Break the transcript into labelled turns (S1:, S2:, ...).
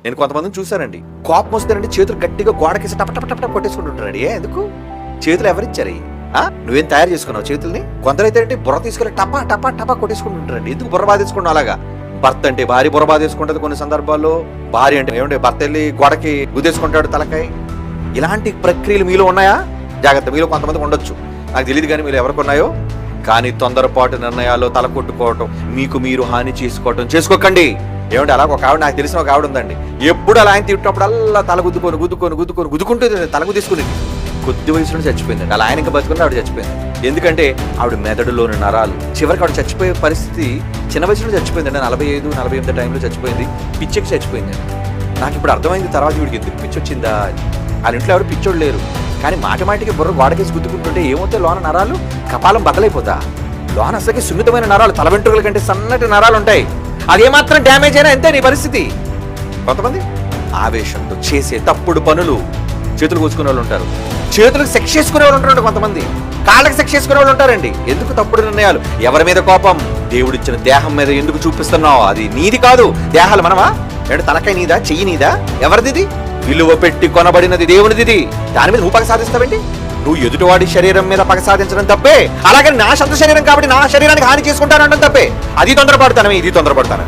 S1: నేను కొంతమందిని చూశానండి, కోపం వస్తేనండి చేతులు గట్టిగా గోడకేసి టప టప టప కొట్టేసుకుంటుంటాడు. ఎందుకు? చేతులు ఎవరిచ్చారు? నువ్వేం తయారు చేసుకున్నావు చేతుల్ని? కొందరైతే అంటే బుర్ర తీసుకెళ్ళి టపా టపా టపా కొట్టేసుకుంటుంటారండి. ఎందుకు బుర్ర బాధేసుకున్నావు అలాగా? భర్త అంటే భార్య బుర్ర బాధేసుకుంటుంది కొన్ని సందర్భాల్లో. భార్య అంటే ఏమంటే భర్త వెళ్ళి గోడకి గుద్దేసుకుంటాడు తలకాయ. ఇలాంటి ప్రక్రియలు మీలో ఉన్నాయా? జాగ్రత్త, మీలో కొంతమందికి ఉండొచ్చు, నాకు తెలియదు కానీ మీరు ఎవరికి ఉన్నాయో. కానీ తొందరపాటు నిర్ణయాల్లో తల కొట్టుకోవటం, మీకు మీరు హాని చేసుకోవటం చేసుకోకండి. ఏమంటే అలా ఒక ఆవిడ, నాకు తెలిసిన ఒక ఆవిడ ఉందండి, ఎప్పుడు అలా ఆయన తిట్టినప్పుడు అలా తల గుద్దుకుంటుంది, తల గుద్దేసుకుని కొద్ది వయసులో చచ్చిపోయిందండి. అలా ఆయన ఇంకా బతుకుని ఆవిడ చచ్చిపోయింది. ఎందుకంటే ఆవిడ మెదడులోని నరాలు చివరికి ఆవిడ చచ్చిపోయే పరిస్థితి చిన్న వయసులో చచ్చిపోయిందండి. 45-48 టైంలో చచ్చిపోయింది, పిచ్చెక్కి చచ్చిపోయిందండి. నాకు ఇప్పుడు అర్థమైంది తర్వాత వీడికి ఎందుకు పిచ్చి వచ్చిందా. వాళ్ళ ఇంట్లో ఎవరు పిచ్చోడు లేరు, కానీ మాటికి బుర్ర గోడకేసి గుద్దుకుంటుంటే ఏమవుతాయి లోన నరాలు? కపాలం బదలైపోతా. లోన అసలుకి సున్నితమైన నరాలు, తల వెంట్రుకల కంటే సన్నటి నరాలు ఉంటాయి. అదేమాత్రం డ్యామేజ్ అయినా అంతే నీ పరిస్థితి. కొంతమంది ఆవేశంతో చేసే తప్పుడు పనులు, చేతులు కోసుకునే వాళ్ళు ఉంటారు, చేతులకు సెక్స్ చేసుకునే వాళ్ళు ఉంటారు, కొంతమంది కాళ్ళకి సెక్స్ చేసుకునే వాళ్ళు ఉంటారండి. ఎందుకు తప్పుడు నిర్ణయాలు? ఎవరి మీద కోపం? దేవుడిచ్చిన దేహం మీద ఎందుకు చూపిస్తున్నావు? అది నీది కాదు. దేహాలు మనమా? అంటే తలకాయ నీదా, చెయ్యి నీదా, ఎవరిది? విలువ పెట్టి కొనబడినది దేవునిది. దాని మీద నువ్వు పగ సాధిస్తావేంటి? నువ్వు ఎదుటివాడి శరీరం మీద పగ సాధించడం తప్పే. అలాగే నా సొంత శరీరం కాబట్టి నా శరీరానికి హాని చేసుకుంటానంటే తప్పే. అది తొందరపడతాను, ఇది తొందరపడతాను.